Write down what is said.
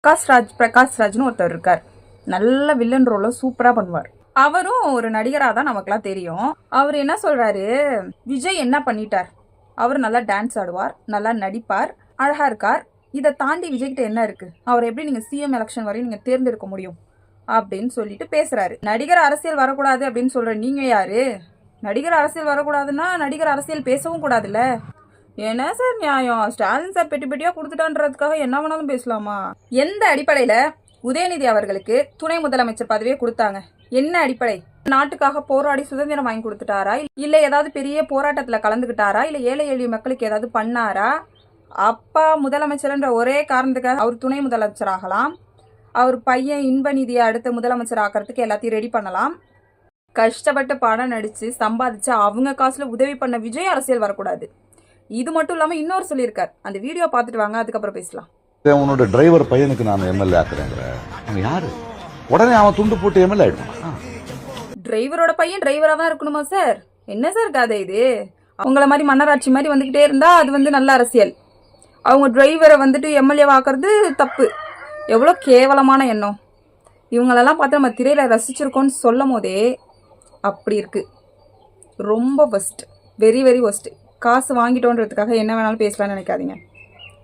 பிரகாஷ் ராஜ்னு ஒருத்தர் இருக்கார். நல்ல வில்லன் ரோல சூப்பரா பண்ணுவார். அவரும் ஒரு நடிகராக தான் நமக்குலாம் தெரியும். அவர் என்ன சொல்றாரு, விஜய் என்ன பண்ணிட்டார், அவர் நல்லா டான்ஸ் ஆடுவார், நல்லா நடிப்பார், அழகா இருக்கார், இதை தாண்டி விஜய்கிட்ட என்ன இருக்கு, அவர் எப்படி நீங்க சிஎம் எலெக்ஷன் வரையும் நீங்க தேர்ந்தெடுக்க முடியும் அப்படின்னு சொல்லிட்டு பேசுறாரு. நடிகர் அரசியல் வரக்கூடாது அப்படின்னு சொல்ற நீங்க யாரு? நடிகர் அரசியல் வரக்கூடாதுன்னா நடிகர் அரசியல் பேசவும் கூடாதுல்ல. என்ன சார் நியாயம்? ஸ்டாலின் சார் பெட்டி பெட்டியா கொடுத்துட்டான்றதுக்காக என்ன வேணாலும் பேசலாமா? எந்த அடிப்படையில உதயநிதி அவர்களுக்கு துணை முதலமைச்சர் பதவியே கொடுத்தாங்க? என்ன அடிப்படை? நாட்டுக்காக போராடி சுதந்திரம் வாங்கி கொடுத்துட்டாரா, இல்ல ஏதாவது பெரிய போராட்டத்துல கலந்துகிட்டாரா, இல்ல ஏழை எளிய மக்களுக்கு ஏதாவது பண்ணாரா? அப்பா முதலமைச்சர்ன்ற ஒரே காரணத்துக்காக அவர் துணை முதலமைச்சர் ஆகலாம். அவர் பையன் இன்ப நிதியை அடுத்த முதலமைச்சர் ஆக்கிறதுக்கு எல்லாத்தையும் ரெடி பண்ணலாம். கஷ்டப்பட்டு படம் நடிச்சு சம்பாதிச்சு அவங்க காசுல உதவி பண்ண விஜய் அரசியல் வரக்கூடாது. இது மட்டும் இல்லாம இன்னொரு சொல்லியிருக்கார், அந்த வீடியோ பார்த்துட்டு வாங்க, அதுக்கப்புறம் பேசலாம். உன்னோட டிரைவர் பையனுக்கு நான் எம்எல்ஏ ஆக்குறேங்கிற அவன் யாரு? உடனே அவன் துண்டு போட்டு எம்எல்ஏ ஆயிடுவான். டிரைவரோட பையன் டிரைவரா தான் இருக்கணுமா சார்? என்ன சார் கதை இது? அவங்கள மாதிரி மன்னராட்சி மாதிரி வந்துகிட்டே இருந்தா அது நல்ல அரசியல். அவங்க டிரைவரை எம்எல்ஏ ஆக்குறது தப்பு. எவ்வளோ கேவலமான எண்ணம். இவங்களெல்லாம் பார்த்து நம்ம திரையில ரசிச்சிருக்கோம்னு சொல்லும் போதே அப்படி இருக்கு. ரொம்ப ஒஸ்ட், வெரி வெரி ஒஸ்ட். காசு வாங்கிட்டோன்றதுக்காக என்ன வேணாலும் பேசலாம்னு நினைக்காதீங்க.